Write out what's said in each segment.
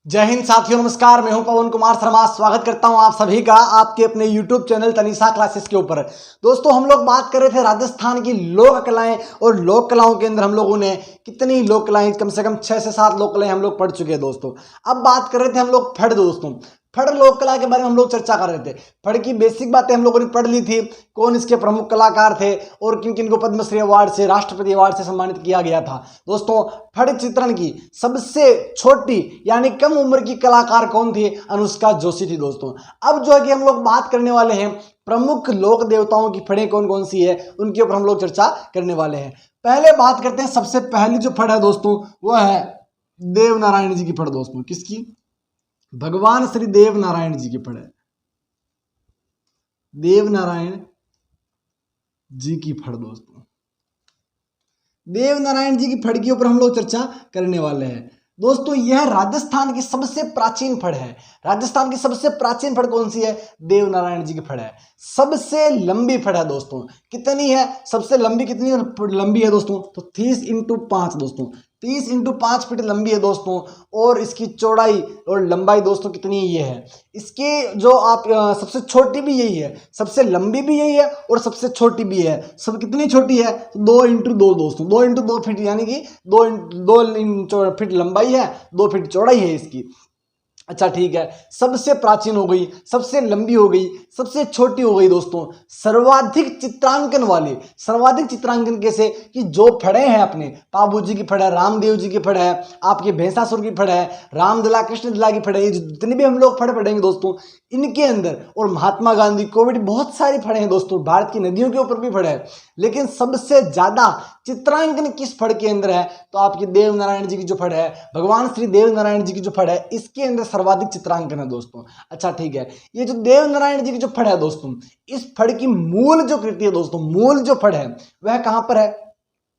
जय हिंद साथियों, नमस्कार। मैं हूं पवन कुमार शर्मा। स्वागत करता हूं आप सभी का आपके अपने YouTube चैनल तनीषा क्लासेस के ऊपर। दोस्तों, हम लोग बात कर रहे थे राजस्थान की लोक कलाएं, और लोक कलाओं के अंदर हम लोगों ने कितनी लोक कलाएं, कम से कम 6 से 7 लोक कलाएं हम लोग पढ़ चुके हैं दोस्तों। अब बात कर रहे थे हम लोग फड़ दोस्तों। फड़ लोक कला के बारे में हम लोग चर्चा कर रहे थे। फड़ की बेसिक बातें हम लोगों ने पढ़ ली थी, कौन इसके प्रमुख कलाकार थे और किन किन को पद्मश्री अवार्ड से, राष्ट्रपति अवार्ड से सम्मानित किया गया था। दोस्तों, फड़ चित्रण की सबसे छोटी यानी कम उम्र की कलाकार कौन थी? अनुष्का जोशी थी दोस्तों। अब जो है कि हम लोग बात करने वाले हैं प्रमुख लोक देवताओं की फड़ें कौन कौन सी है, उनके ऊपर हम लोग चर्चा करने वाले हैं। पहले बात करते हैं, सबसे पहली जो फड़ है दोस्तों वह है देव नारायण जी की फड़ दोस्तों। किसकी? भगवान श्री देव नारायण जी की फड़ है। देव नारायण जी की फड़ दोस्तों। देव नारायण जी की फड़ के ऊपर हम लोग चर्चा करने वाले हैं दोस्तों। यह राजस्थान की सबसे प्राचीन फड़ है। राजस्थान की सबसे प्राचीन फड़ कौन सी है? देव नारायण जी की फड़ है। सबसे लंबी फड़ है दोस्तों। कितनी है? सबसे लंबी कितनी लंबी है दोस्तों? तो 30x5 दोस्तों। 30x5 फीट लंबी है दोस्तों। और इसकी चौड़ाई और लंबाई दोस्तों कितनी ये है? इसकी जो आप सबसे छोटी भी यही है, सबसे लंबी भी यही है और सबसे छोटी भी है। सब कितनी छोटी है? 2x2 दोस्तों। 2x2 फीट यानी कि 2 फीट लंबाई है, 2 फीट चौड़ाई है इसकी। अच्छा ठीक है, सबसे प्राचीन हो गई, सबसे लंबी हो गई, सबसे छोटी हो गई दोस्तों। सर्वाधिक चित्रांकन वाले, सर्वाधिक चित्रांकन कैसे कि जो फड़े हैं अपने पाबू जी की फड़ है, रामदेव जी की फड़ है, आपके भैंसासुर की फड़ है, रामदला कृष्णदला की फड़ है, ये जितने भी हम लोग फड़ पढ़ेंगे दोस्तों इनके अंदर, और महात्मा गांधी, कोविड, बहुत सारी फड़े हैं दोस्तों। भारत की नदियों के ऊपर भी फड़ है, लेकिन सबसे ज्यादा चित्रांकन किस फड़ के अंदर है? तो आपकी देव नारायण जी की जो फड़ है, भगवान श्री देव नारायण जी की जो फड़ है, इसके अंदर सर्वाधिक चित्रांकन है दोस्तों। अच्छा ठीक है, ये जो देव नारायण जी की जो फड़ है दोस्तों, इस फड़ की मूल जो कृति है दोस्तों, मूल जो फड़ है वह कहां पर है?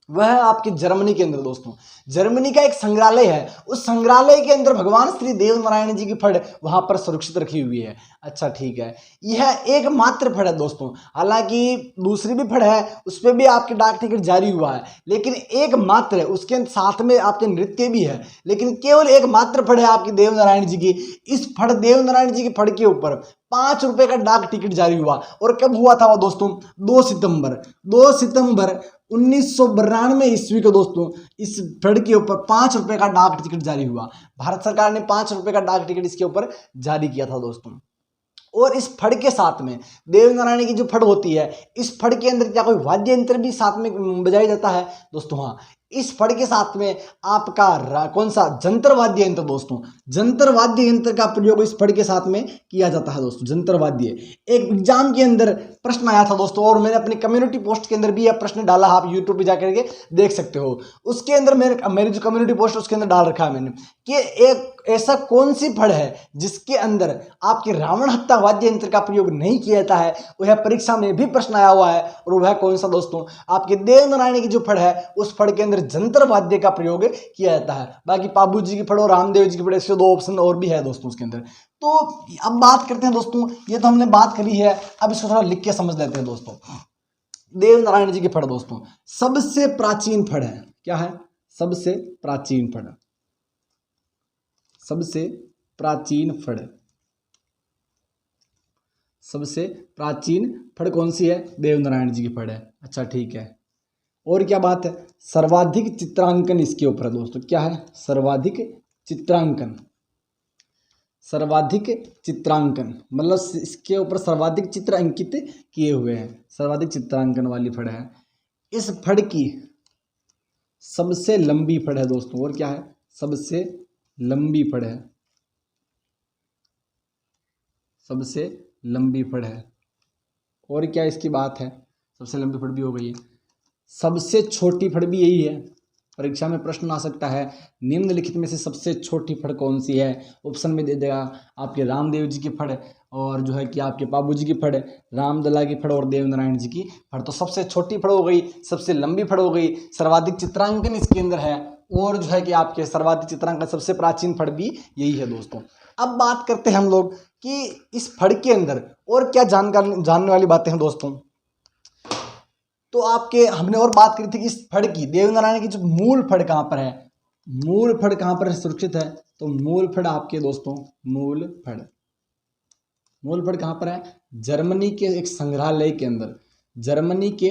वह है आपके जर्मनी के अंदर दोस्तों। जर्मनी का एक संग्रहालय है, उस संग्रहालय के अंदर भगवान श्री देव नारायण जी की फड़ वहां पर सुरक्षित रखी हुई है। अच्छा ठीक है, यह एकमात्र फड़ है दोस्तों। हालांकि दूसरी भी फड़ है, उस पर भी आपके डाक टिकट जारी हुआ है, लेकिन एकमात्र है, उसके साथ में आपके नृत्य भी है, लेकिन केवल एकमात्र फड़ है आपकी देव नारायण जी की। इस फड़, देव नारायण जी की फड़ के ऊपर 5 रुपए का डाक टिकट जारी हुआ। और कब हुआ था वो दोस्तों? 2 सितंबर 1992 ईस्वी को दोस्तों इस फड़ के ऊपर 5 रुपए का डाक टिकट जारी हुआ। भारत सरकार ने 5 रुपए का डाक टिकट इसके ऊपर जारी किया था दोस्तों। और इस फड़ के साथ में देव नारायण की जो फड़ होती है, इस फड़ के अंदर क्या कोई वाद्य यंत्र भी साथ में बजाया जाता है दोस्तों? हाँ, इस फड़ के साथ में आपका कौन सा जंतर वाद्य यंत्र दोस्तों? जंतर वाद्य यंत्र का प्रयोग इस फड़ के साथ में किया जाता है दोस्तों। जंतर वाद्य एक एग्जाम के अंदर प्रश्न आया था दोस्तों, और मैंने अपनी कम्युनिटी पोस्ट के अंदर भी यह प्रश्न डाला, आप यूट्यूब पे जाकर के देख सकते हो। उसके अंदर मेरी जो कम्युनिटी पोस्ट उसके अंदर डाल रखा है मैंने कि एक ऐसा कौन सी फड़ है जिसके अंदर आपके रावण हत्या वाद्य यंत्र का प्रयोग नहीं किया जाता है? वह परीक्षा में भी प्रश्न आया हुआ है, और वह कौन सा दोस्तों? आपके देव नारायण की जो फड़ है, उस फड़ के अंदर जंतर वाद्य का प्रयोग किया जाता है। बाकी पाबू जी की फड़ और रामदेव जी की फड़, इसके 2 ऑप्शन और भी है दोस्तों उसके अंदर। तो अब बात करते हैं दोस्तों, ये तो हमने बात करी है, अब इसको थोड़ा लिख के समझ लेते हैं दोस्तों। देव नारायण जी की फड़ दोस्तों सबसे प्राचीन फड़ है। क्या है? सबसे प्राचीन फड़, सबसे प्राचीन फड़, सबसे प्राचीन फड़ कौन सी है? देव नारायण जी की फड़ है। अच्छा ठीक है, और क्या बात है? सर्वाधिक चित्रांकन इसके ऊपर है दोस्तों। क्या है? सर्वाधिक चित्रांकन। सर्वाधिक चित्रांकन मतलब इसके ऊपर सर्वाधिक चित्र अंकित किए हुए हैं, सर्वाधिक चित्रांकन वाली फड़ है। इस फड़ की सबसे लंबी फड़ है दोस्तों। और क्या है? सबसे लंबी फड़ है, सबसे लंबी फड़ है। और क्या इसकी बात है? सबसे लंबी फड़ भी हो गई है। सबसे छोटी फड़ भी यही है। परीक्षा में प्रश्न आ सकता है, निम्नलिखित में से सबसे छोटी फड़ कौन सी है? ऑप्शन में दे देगा आपके रामदेव जी की फड़, और जो है कि आपके पाबू जी की फड़, रामदला की फड़ और देव नारायण जी की फड़। तो सबसे छोटी फड़ हो गई, सबसे लंबी फड़ हो गई, सर्वाधिक चित्रांकन इसके अंदर है, और जो है कि आपके सर्वाधिक चित्रांकन, सबसे प्राचीन फड़ भी यही है दोस्तों। अब बात करते हैं हम लोग कि इस फड़ के अंदर और क्या जानने वाली बातें हैं दोस्तों। तो आपके हमने और बात करी थी कि इस फड़ की, देव नारायण की जो मूल फड़ कहाँ पर है, मूल फड़ कहाँ पर सुरक्षित है? तो मूल फड़ आपके दोस्तों, मूल फड़ कहाँ पर है? जर्मनी के एक संग्रहालय के अंदर, जर्मनी के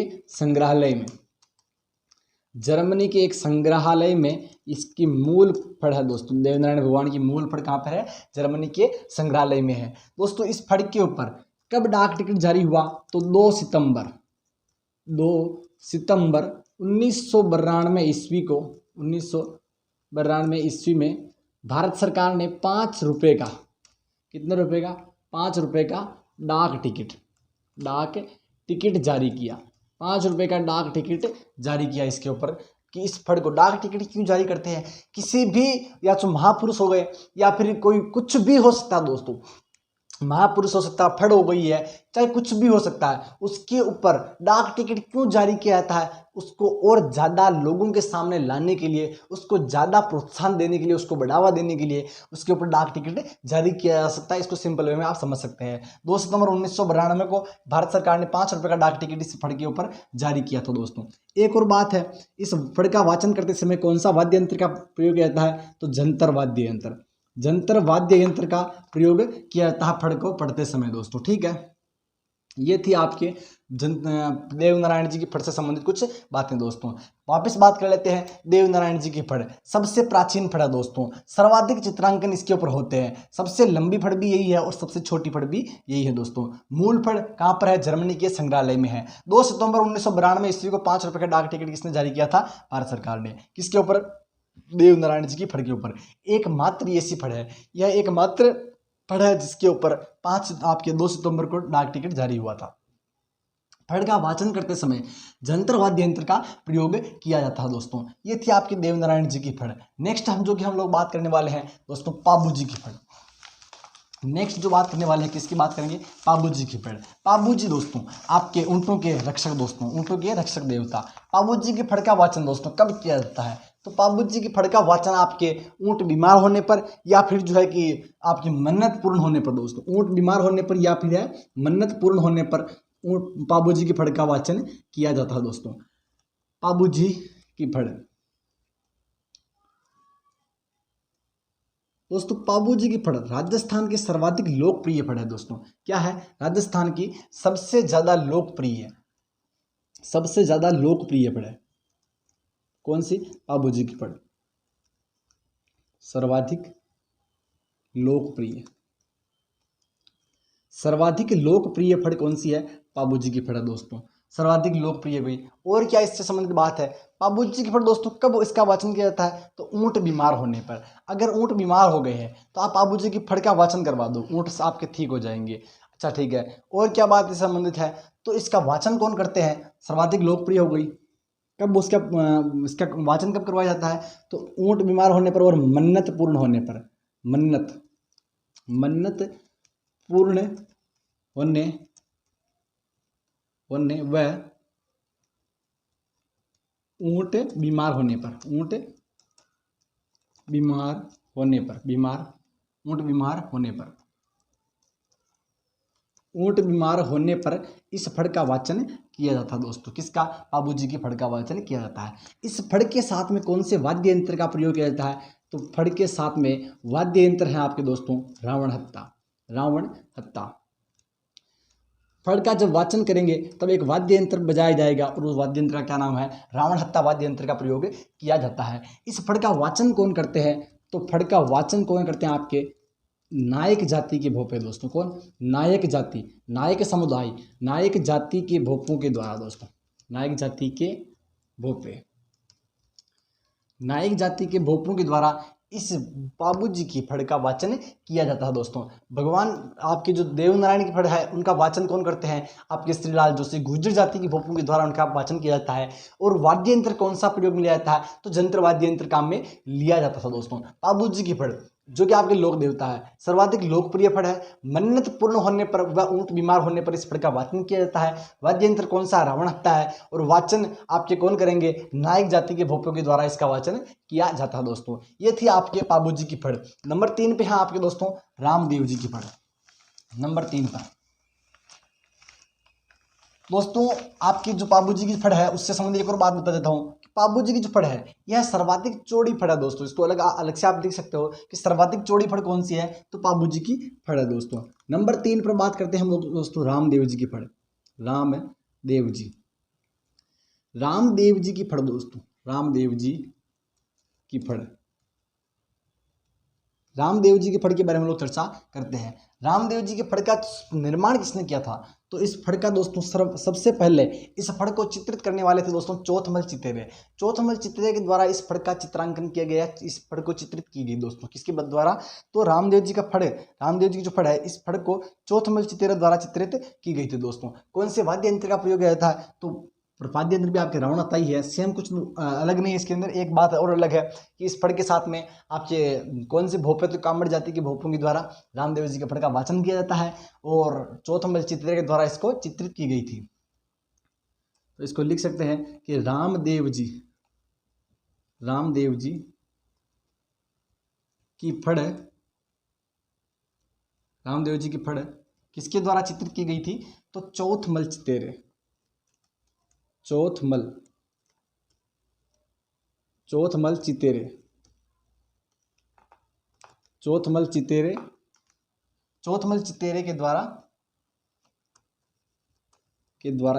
एक संग्रहालय में इसकी मूल फड़ है दोस्तों। देवनारायण भगवान की मूल फड़ कहाँ पर है? जर्मनी के संग्रहालय में है दोस्तों। इस फड़ के ऊपर कब डाक टिकट जारी हुआ? तो 2 सितंबर 1992 ईस्वी को, 1992 ईस्वी में भारत सरकार ने 5 रुपये का, कितने रुपए का? 5 रुपये का डाक टिकट जारी किया। 5 रुपये का डाक टिकट जारी किया इसके ऊपर, कि इस फड़ को डाक टिकट क्यों जारी करते हैं? किसी भी, या तो महापुरुष हो गए या फिर कोई कुछ भी हो सकता है दोस्तों, महापुरुष हो सकता है, फड़ हो गई है, चाहे कुछ भी हो सकता है, उसके ऊपर डाक टिकट क्यों जारी किया जाता है? उसको और ज़्यादा लोगों के सामने लाने के लिए, उसको ज़्यादा प्रोत्साहन देने के लिए, उसको बढ़ावा देने के लिए उसके ऊपर डाक टिकट जारी किया जा सकता है। इसको सिंपल वे में आप समझ सकते हैं। 2 सितंबर 1992 को भारत सरकार ने 5 रुपये का डाक टिकट इस फड़ के ऊपर जारी किया था दोस्तों। एक और बात है, इस फड़ का वाचन करते समय कौन सा वाद्य यंत्र का प्रयोग किया जाता है? तो जंतर वाद्य यंत्र का प्रयोग किया जाता है फड़ को पढ़ते समय दोस्तों। ठीक है, ये थी आपके देवनारायण जी की फड़ से संबंधित कुछ बातें दोस्तों। वापस बात कर लेते हैं देवनारायण जी की फड़। सबसे प्राचीन फड़ है दोस्तों, सर्वाधिक चित्रांकन इसके ऊपर होते हैं। सबसे लंबी फड़ भी यही है और सबसे छोटी फड़ भी यही है दोस्तों। मूल फड़ कहाँ पर है? जर्मनी के संग्रहालय में है। 2 सितंबर 1992 ईस्वी को 5 रुपये का डाक टिकट किसने जारी किया था? भारत सरकार ने। किसके ऊपर? देवनारायण जी की फड़ के ऊपर। एकमात्र ऐसी फड़ है, यह एकमात्र फड़ है जिसके ऊपर 2 सितंबर को डाक टिकट जारी हुआ था। फड़ का वाचन करते समय जंतर वाद्य यंत्र का प्रयोग किया जाता है दोस्तों। ये थी आपकी देवनारायण जी की फड़। नेक्स्ट हम लोग बात करने वाले हैं दोस्तों पाबू जी की फड़। नेक्स्ट जो बात करने वाले हैं, किसकी बात करेंगे? पाबू जी की फड़। पाबू जी दोस्तों आपके ऊँटों के रक्षक दोस्तों, ऊँटों के रक्षक देवता। पाबू जी की फड़ का वाचन दोस्तों कब किया जाता है? तो पाबू जी की फड़ का वाचन आपके ऊँट बीमार होने पर, या फिर जो है कि आपकी मन्नत पूर्ण होने पर दोस्तों। ऊँट बीमार होने पर या फिर है मन्नत पूर्ण होने पर पाबू जी की फड़ का वाचन किया जाता है दोस्तों। पाबू जी की फड़ दोस्तों, पाबू जी की फड़ राजस्थान की सर्वाधिक लोकप्रिय फड़ है दोस्तों। क्या है? राजस्थान की सबसे ज्यादा लोकप्रिय फड़ है। कौन सी? पाबू जी की फड़ सर्वाधिक लोकप्रिय फड़ कौन सी है? पाबू जी की फड़ है दोस्तों, सर्वाधिक लोकप्रिय भी। और क्या इससे संबंधित बात है? पाबू जी की फड़ दोस्तों कब इसका वाचन किया जाता है? तो ऊँट बीमार होने पर। अगर ऊँट बीमार हो गए हैं तो आप पाबू जी की फड़ का वाचन करवा दो, ऊँट आपके ठीक हो जाएंगे। अच्छा ठीक है, और क्या बात इससे संबंधित है? तो इसका वाचन कौन करते हैं? सर्वाधिक लोकप्रिय हो गई। कब इसका वाचन कब करवाया जाता है? तो ऊँट बीमार होने पर और मन्नत पूर्ण होने पर। मन्नत पूर्ण होने व ऊँट बीमार होने पर। ऊँट बीमार होने पर इस फड़ का वाचन किया जाता है दोस्तों। किसका? पाबू जी की फड़ का वाचन किया जाता है। इस फड़ के साथ में कौन से वाद्य यंत्र का प्रयोग किया जाता है? तो फड़ के साथ में वाद्य यंत्र है आपके दोस्तों रावण हत्ता। फड़ का जब वाचन करेंगे तब एक वाद्य यंत्र बजाया जाएगा और उस वाद्य यंत्र का क्या नाम है? रावण हत्ता वाद्य यंत्र का प्रयोग किया जाता है। इस फड़ का वाचन कौन करते हैं? तो फड़ का वाचन कौन करते हैं? आपके नायक जाति के भोपे दोस्तों। कौन? नायक समुदाय, नायक जाति के भोपों के द्वारा दोस्तों। नायक जाति के भोपों के द्वारा इस पाबू जी की फड़ का वाचन किया जाता है दोस्तों। भगवान आपके जो देवनारायण की फड़ है उनका वाचन कौन करते हैं? आपके श्रीलाल जोशी गुर्जर जाति की भोपों के द्वारा उनका वाचन किया जाता है। और वाद्य यंत्र कौन सा प्रयोग में लिया जाता है? तो जंत्र वाद्य यंत्र काम में लिया जाता था दोस्तों। पाबू जी की फड़ जो कि आपके लोक देवता है, सर्वाधिक लोकप्रिय फड़ है। मन्नत पूर्ण होने पर व ऊँट बीमार होने पर इस फड़ का वाचन किया जाता है। वाद्य यंत्र कौन सा? रावण हत्ता है। और वाचन आपके कौन करेंगे? नायक जाति के भोपों के द्वारा इसका वाचन किया जाता है दोस्तों। ये थी आपके पाबू जी की फड़। नंबर 3 पे है आपके दोस्तों रामदेव जी की फड़। नंबर 3 पर दोस्तों आपकी जो पाबू जी की फड़ है उससे संबंधित एक और बात बता देता हूँ। पाबू जी की जो फड़ है यह सर्वाधिक चौड़ी फड़ है दोस्तों। इसको अलग अलग से आप देख सकते हो कि सर्वाधिक चौड़ी फड़ कौन सी है, तो पाबू जी की फड़ है दोस्तों। नंबर 3 पर बात करते हैं हम लोग दोस्तों रामदेव जी की फड़। रामदेव जी, रामदेव जी की फड़ दोस्तों, रामदेव जी की फड़, रामदेव जी के फड़ के बारे में हम लोग चर्चा करते हैं। रामदेव जी के फड़ का निर्माण किसने किया था, तो इस फड़ का दोस्तों सबसे पहले इस फड़ को चित्रित करने वाले थे दोस्तों चौथमल चित्तेरे। चौथमल चित्तेरे के द्वारा इस फड़ का चित्रांकन किया गया, इस फड़ को चित्रित की गई दोस्तों किसके द्वारा, तो रामदेव जी का फड़, रामदेव जी की जो फड़ है इस फड़ को चौथमल चित्तेरे द्वारा चित्रित की गई थी दोस्तों। कौन से वाद्य यंत्र का प्रयोग किया था, तो वाद्य यंत्र भी आपके रावणता ही है, सेम कुछ अलग नहीं है इसके अंदर। एक बात और अलग है कि इस फड़ के साथ में आपके कौन से भोपे, तो कामड़ जाति के भोपों के द्वारा रामदेव जी के फड़ का वाचन किया जाता है और चौथमल चित्तेरे के द्वारा इसको चित्रित की गई थी। तो इसको लिख सकते हैं कि रामदेव जी की फड़, रामदेव जी की फड़ किसके द्वारा चित्रित की गई थी, तो चौथमल चित्तेरे, चौथमल चित्तेरे, चौथमल चित्तेरे के द्वारा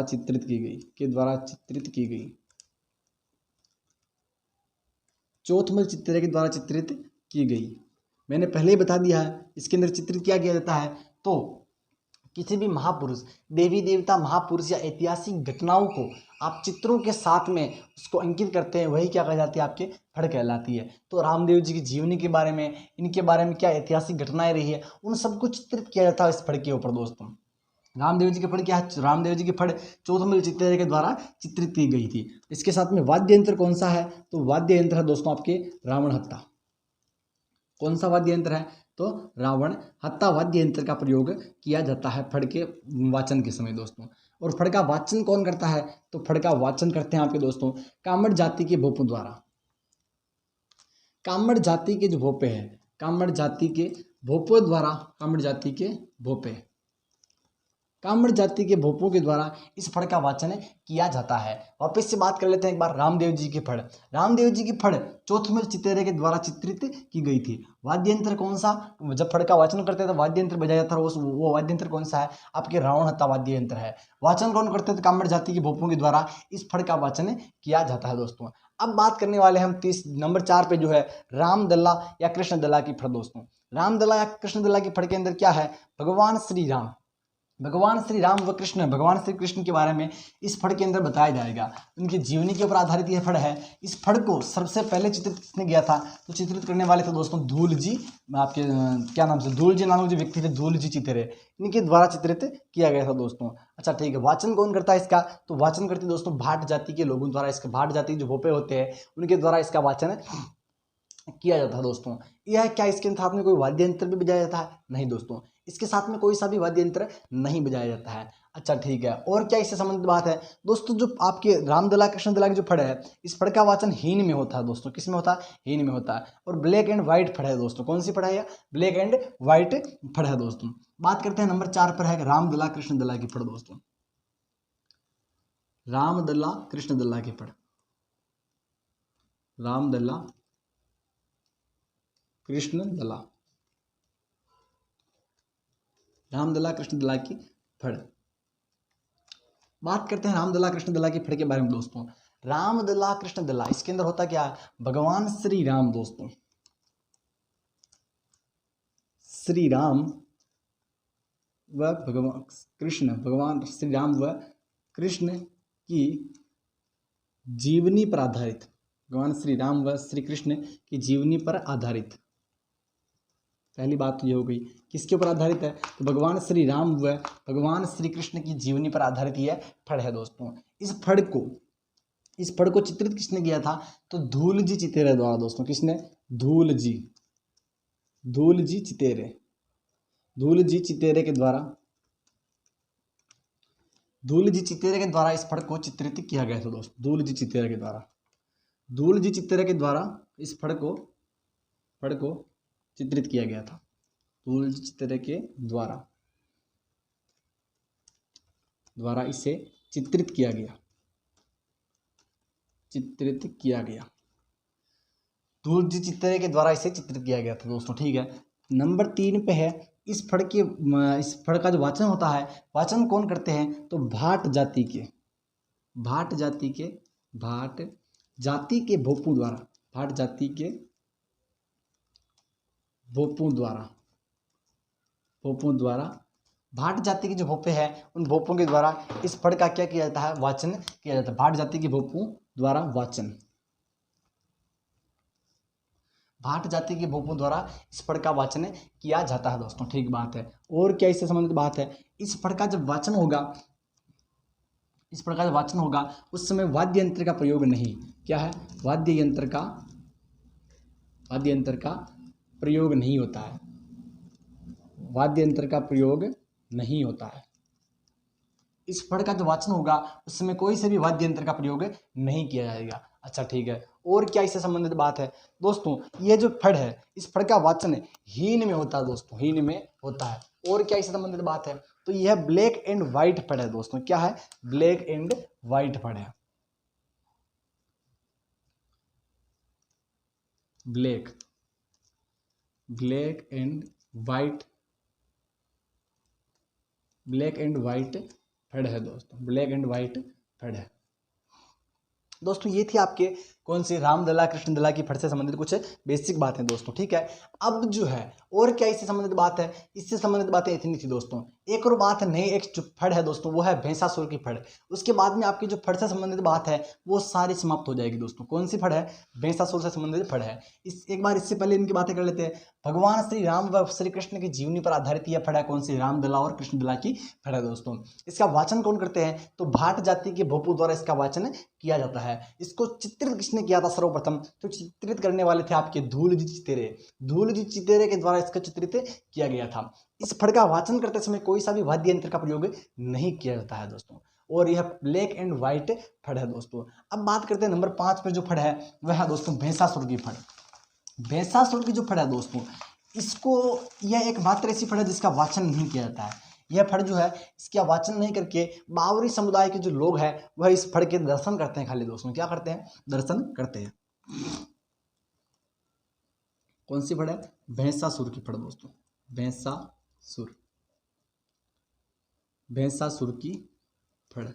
चित्रित की गई, चौथमल चित्तेरे के द्वारा चित्रित की गई। मैंने पहले ही बता दिया है इसके अंदर चित्रित क्या किया जाता है, तो किसी भी महापुरुष, देवी देवता, महापुरुष या ऐतिहासिक घटनाओं को आप चित्रों के साथ में उसको अंकित करते हैं, वही क्या कहलाती है, आपके फड़ कहलाती है। तो रामदेव जी की जीवनी के बारे में, इनके बारे में क्या ऐतिहासिक घटनाएं रही है, उन सबको चित्रित किया जाता है इस फड़ के ऊपर दोस्तों। रामदेव जी की फड़ क्या है, रामदेव जी की फड़ चौथमल चित्तेरे के द्वारा चित्रित की गई थी। इसके साथ में वाद्य यंत्र कौन सा है, तो वाद्य यंत्र है दोस्तों आपके रावण हत्ता। कौन सा वाद्य यंत्र है, तो रावण हत्ता वाद्य यंत्र का प्रयोग किया जाता है फड़ के वाचन के समय दोस्तों। और फड़ का वाचन कौन करता है, तो फड़ का वाचन करते हैं आपके दोस्तों कामड़ जाति के भोपों द्वारा। कामड़ जाति के जो भोपे हैं, कामड़ जाति के भोपों द्वारा, कामड़ जाति के भोपों के द्वारा इस फड़ का वाचन किया जाता है। वापस से बात कर लेते हैं एक बार रामदेव जी की फड़। रामदेव जी की फड़ चौथमल चित्तेरे के द्वारा चित्रित की गई थी। वाद्य यंत्र कौन सा, जब फड़ का वाचन करते थे तो वाद्य यंत्र बजाया जाता है, वो वाद्य यंत्र कौन सा है, आपके रावण हत्ता वाद्य यंत्र है। वाचन कौन करते थे, कामड़ जाति के भोपों के द्वारा इस फड़ का वाचन किया जाता है दोस्तों। अब बात करने वाले हम नंबर 4 पे जो है रामदल्ला या कृष्णदल्ला की फड़ दोस्तों। रामदल्ला या कृष्णदल्ला की फड़ के अंदर क्या है, भगवान श्री राम व कृष्ण, भगवान श्री कृष्ण के बारे में इस फड़ के अंदर बताया जाएगा। उनकी जीवनी के ऊपर आधारित यह फड़ है। इस फड़ को सबसे पहले चित्रित किसने किया था, तो चित्रित करने वाले थे दोस्तों धूल जी, आपके क्या नाम से, धूल जी नाम जो व्यक्ति थे, धूल जी चित्तेरे, इनके द्वारा चित्रित किया गया था दोस्तों। अच्छा ठीक है, वाचन कौन करता है इसका, तो वाचन करते दोस्तों भाट जाति के लोगों द्वारा, इसके भाट जाति जो भोपे होते हैं उनके द्वारा इसका वाचन किया जाता है दोस्तों। यह क्या इसके साथ में कोई वाद्य यंत्र भी बजाया जाता है, नहीं दोस्तों, इसके साथ में कोई सा भी वाद्य यंत्र नहीं बजाया जाता है। अच्छा ठीक है, और क्या इससे संबंधित बात है दोस्तों, जो आपके रामदला कृष्णदला की जो फड़ है, इस फड़ का वाचन हीन में होता है दोस्तों। किस में होता है, हीन में होता है। और ब्लैक एंड व्हाइट फड़ है दोस्तों। कौन सी फड़ है, ब्लैक एंड व्हाइट फड़ है दोस्तों। बात करते हैं नंबर 4 पर है रामदला कृष्णदला की फड़ दोस्तों। रामदला कृष्णदला की फड़, रामदला कृष्णदला, रामदला कृष्णदला की फड़। बात करते हैं रामदला कृष्णदला की फड़ के बारे में दोस्तों। रामदला कृष्णदला, इसके अंदर होता क्या है, भगवान श्री राम दोस्तों, श्री राम व भगवान कृष्ण, भगवान श्री राम व कृष्ण की जीवनी पर आधारित, भगवान श्री राम व श्री कृष्ण की जीवनी पर आधारित। पहली बात तो ये हो गई, किसके ऊपर आधारित है, तो भगवान श्री राम व भगवान श्री कृष्ण की जीवनी पर आधारित यह फड़ है दोस्तों। इस फड़ को चित्रित किसने किया था, तो धूल जी चित्तेरे द्वारा दोस्तों। किसने, धूल जी चित्तेरे, धूल जी चित्तेरे के द्वारा इस फड़ को चित्रित किया गया था दोस्तों। धूल जी चित्तेरे के द्वारा इस फड़ को चित्रित किया गया था। धूल जी चित्तेरे के द्वारा इसे चित्रित किया गया, चित्रित किया गया। धूल जी चित्रे के द्वारा इसे चित्रित किया गया था दोस्तों। ठीक है, नंबर 3 पे है, इस फड़ का जो वाचन होता है, वाचन कौन करते हैं? तो भाट जाति के भोपों द्वारा, भाट जाति के भोपों द्वारा, भाट जाति के जो भोपे हैं उन भोपों के द्वारा इस फड़ का क्या किया जाता है? वाचन किया जाता है। भाट जाति के भोपों द्वारा वाचन, भाट जाति के भोपों द्वारा इस फड़ का वाचन किया जाता है दोस्तों। ठीक बात है। और क्या इससे संबंधित बात है? इस फड़ का जब वाचन होगा, उस समय वाद्य यंत्र का प्रयोग नहीं, क्या है? वाद्य यंत्र का प्रयोग नहीं होता है। वाद्य यंत्र का प्रयोग नहीं होता है। इस फड़ का जो वाचन होगा उस समय कोई से भी वाद्य यंत्र का प्रयोग नहीं किया जाएगा। अच्छा ठीक है। और क्या इससे संबंधित बात है दोस्तों? ये जो फड़ है, इस फड़ का वाचन हीन में होता है दोस्तों, हीन में होता है। और क्या इससे संबंधित बात है? तो यह ब्लैक एंड व्हाइट फड़ है दोस्तों। क्या है? ब्लैक एंड व्हाइट फड़ है। ब्लैक एंड व्हाइट फड़ है दोस्तों, ब्लैक एंड व्हाइट फड़ है दोस्तों। ये थी आपके कौन सी? रामदला कृष्णदला की फड़ से संबंधित कुछ बेसिक बातें दोस्तों। ठीक है, अब जो है और क्या इससे संबंधित बात है? इससे संबंधित बातें इतनी थी दोस्तों। एक और बात है, नई एक जो फड़ है दोस्तों, वो है भैंसासुर की फड़। उसके बाद में आपकी जो फड़ से संबंधित बात है वो सारी समाप्त हो जाएगी दोस्तों। कौन सी फड़ है? भैंसासुर से संबंधित फड़ है। एक बार इससे पहले इनकी बातें कर लेते हैं। भगवान श्री राम व श्री कृष्ण की जीवनी पर आधारित यह फड़ है। कौन सी? रामदला और कृष्णदला की फड़ है दोस्तों। इसका वाचन कौन करते हैं? तो भाट जाति के भोपों द्वारा इसका वाचन किया जाता है। इसको चित्रित किसने किया था सर्वप्रथम? तो चित्रित करने वाले थे आपके धूल जी चितेरे के द्वारा इसका चित्रित किया गया था। इस फड़ का वाचन करते समय कोई सा भी वाद्य यंत्र का प्रयोग नहीं किया जाता है दोस्तों। और यह ब्लैक एंड व्हाइट फड़ है दोस्तों। अब बात करते हैं नंबर 5 पे जो फड़ है वह है दोस्तों भैंसासुर की फड़। भैंसासुर की जो फड़ है दोस्तों, इसको यह एकमात्र ऐसी फड़ है जिसका वाचन नहीं किया जाता है। यह फड़ जो है इसका वाचन नहीं करके बावरी समुदाय के जो लोग हैं वह इस फड़ के दर्शन करते हैं खाली दोस्तों। क्या करते हैं? दर्शन करते हैं। कौन सी फड़ है? भैंसासुर की फड़ दोस्तों। भैंसासुर की फड़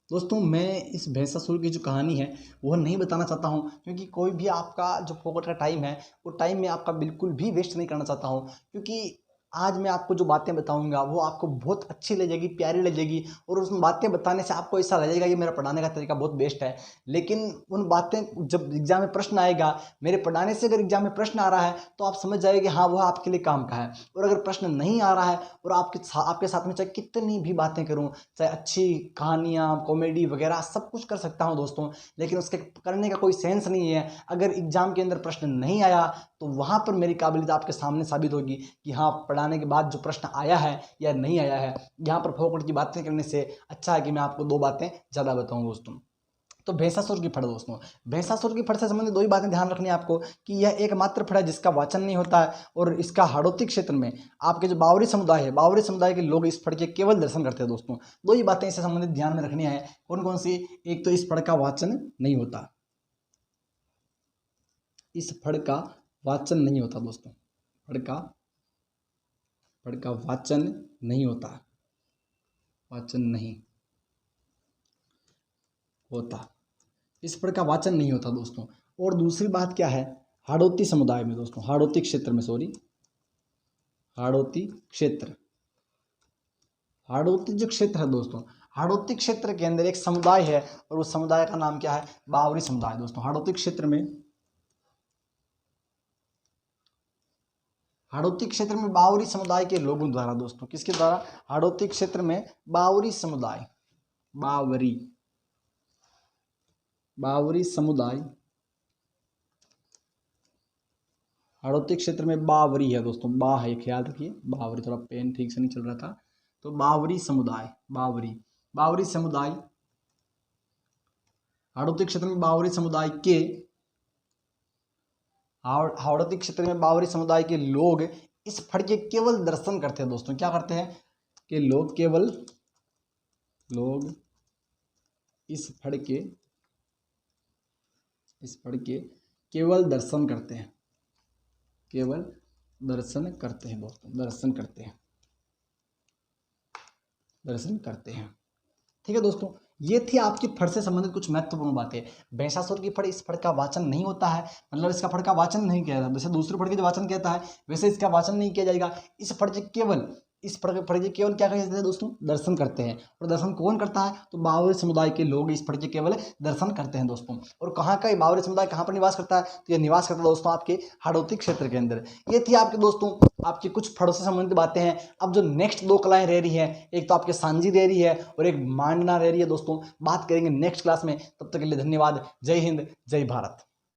दोस्तों। मैं इस भैंसासुर की जो कहानी है वो नहीं बताना चाहता हूँ, क्योंकि कोई भी आपका जो फोकट का टाइम है वो टाइम में आपका बिल्कुल भी वेस्ट नहीं करना चाहता हूँ। क्योंकि आज मैं आपको जो बातें बताऊंगा वो आपको बहुत अच्छी लगेगी, प्यारी लगेगी, और उस बातें बताने से आपको ऐसा लगेगा कि मेरा पढ़ाने का तरीका बहुत बेस्ट है। लेकिन उन बातें जब एग्जाम में प्रश्न आएगा, मेरे पढ़ाने से अगर एग्जाम में प्रश्न आ रहा है तो आप समझ जाएंगे हाँ वह आपके लिए काम का है। और अगर प्रश्न नहीं आ रहा है और आपके साथ में चाहे कितनी भी बातें करूँ, चाहे अच्छी कहानियाँ, कॉमेडी वगैरह सब कुछ कर सकता हूँ दोस्तों, लेकिन उसके करने का कोई सेंस नहीं है। अगर एग्जाम के अंदर प्रश्न नहीं आया तो वहाँ पर मेरी काबिलियत आपके सामने साबित होगी कि हाँ पढ़ाने के बाद जो प्रश्न आया है या नहीं आया है। यहाँ पर फोकट की बातें करने से अच्छा है कि मैं आपको 2 बातें ज़्यादा बताऊँ दोस्तों। तो भैंसासुर की फड़ दोस्तों, भैंसासुर की फड़ से संबंधित 2 ही बातें ध्यान रखनी है आपको कि यह एकमात्र फड़ है जिसका वाचन नहीं होता है, और इसका हाड़ौती क्षेत्र में आपके जो बावरी समुदाय है, बावरी समुदाय के लोग इस फड़ के केवल दर्शन करते हैं दोस्तों। 2 ही बातें इससे संबंधित ध्यान में रखनी है। कौन कौन सी? एक तो इस फड़ का वाचन नहीं होता, इस फड़ का वाचन नहीं होता दोस्तों। फड़ का वाचन नहीं होता, वाचन नहीं होता, इस फड़ का वाचन नहीं होता दोस्तों। और दूसरी बात क्या है? हाड़ौती समुदाय में दोस्तों, हाड़ौती क्षेत्र में, हाड़ौती जो क्षेत्र है दोस्तों, हाड़ौती क्षेत्र के अंदर एक समुदाय है और उस समुदाय का नाम क्या है? बावरी समुदाय दोस्तों। हाड़ौती क्षेत्र में बावरी समुदाय के लोगों द्वारा दोस्तों, किसके द्वारा? हाड़ौती क्षेत्र में बावरी समुदाय, बावरी समुदाय, हाड़ौती क्षेत्र में बावरी है दोस्तों, बा है, ख्याल रखिए बावरी, थोड़ा पेन ठीक से नहीं चल रहा था। तो बावरी समुदाय, बावरी समुदाय, हाड़ौती क्षेत्र में बावरी समुदाय के, हाड़ौती क्षेत्र में बावरी समुदाय के लोग इस फड़ के केवल दर्शन करते हैं दोस्तों। क्या करते हैं? कि लोग इस फड़ के इस पढ़ के केवल दर्शन करते हैं, केवल दर्शन करते हैं दोस्तों, दर्शन करते हैं, दर्शन करते हैं। ठीक है दोस्तों, ये थी आपकी फड़ से संबंधित कुछ महत्वपूर्ण बातें। महिषासुर की फड़, इस फड़ का वाचन नहीं होता है, मतलब इसका फड़ का वाचन नहीं किया जाता। जैसे दूसरे फड़ के जो वाचन कहता है वैसे इसका वाचन नहीं किया जाएगा। इस फड़ से केवल, इस फड़ के केवल क्या कहते हैं दोस्तों, दर्शन करते हैं। और दर्शन कौन करता है, तो बावरी समुदाय के लोग इस फड़ के केवल दर्शन करते हैं दोस्तों। और कहाँ का बावरी समुदाय कहाँ पर निवास करता है, तो ये निवास करता है दोस्तों आपके हाड़ौती क्षेत्र के अंदर। ये थी आपके दोस्तों आपकी कुछ फड़ों से संबंधित बातें हैं। अब जो नेक्स्ट 2 कलाएं रह रही हैं, एक तो आपके सांझी रह रही है और एक मांडना रह रही है दोस्तों, बात करेंगे नेक्स्ट क्लास में। तब तक के लिए धन्यवाद। जय हिंद, जय भारत।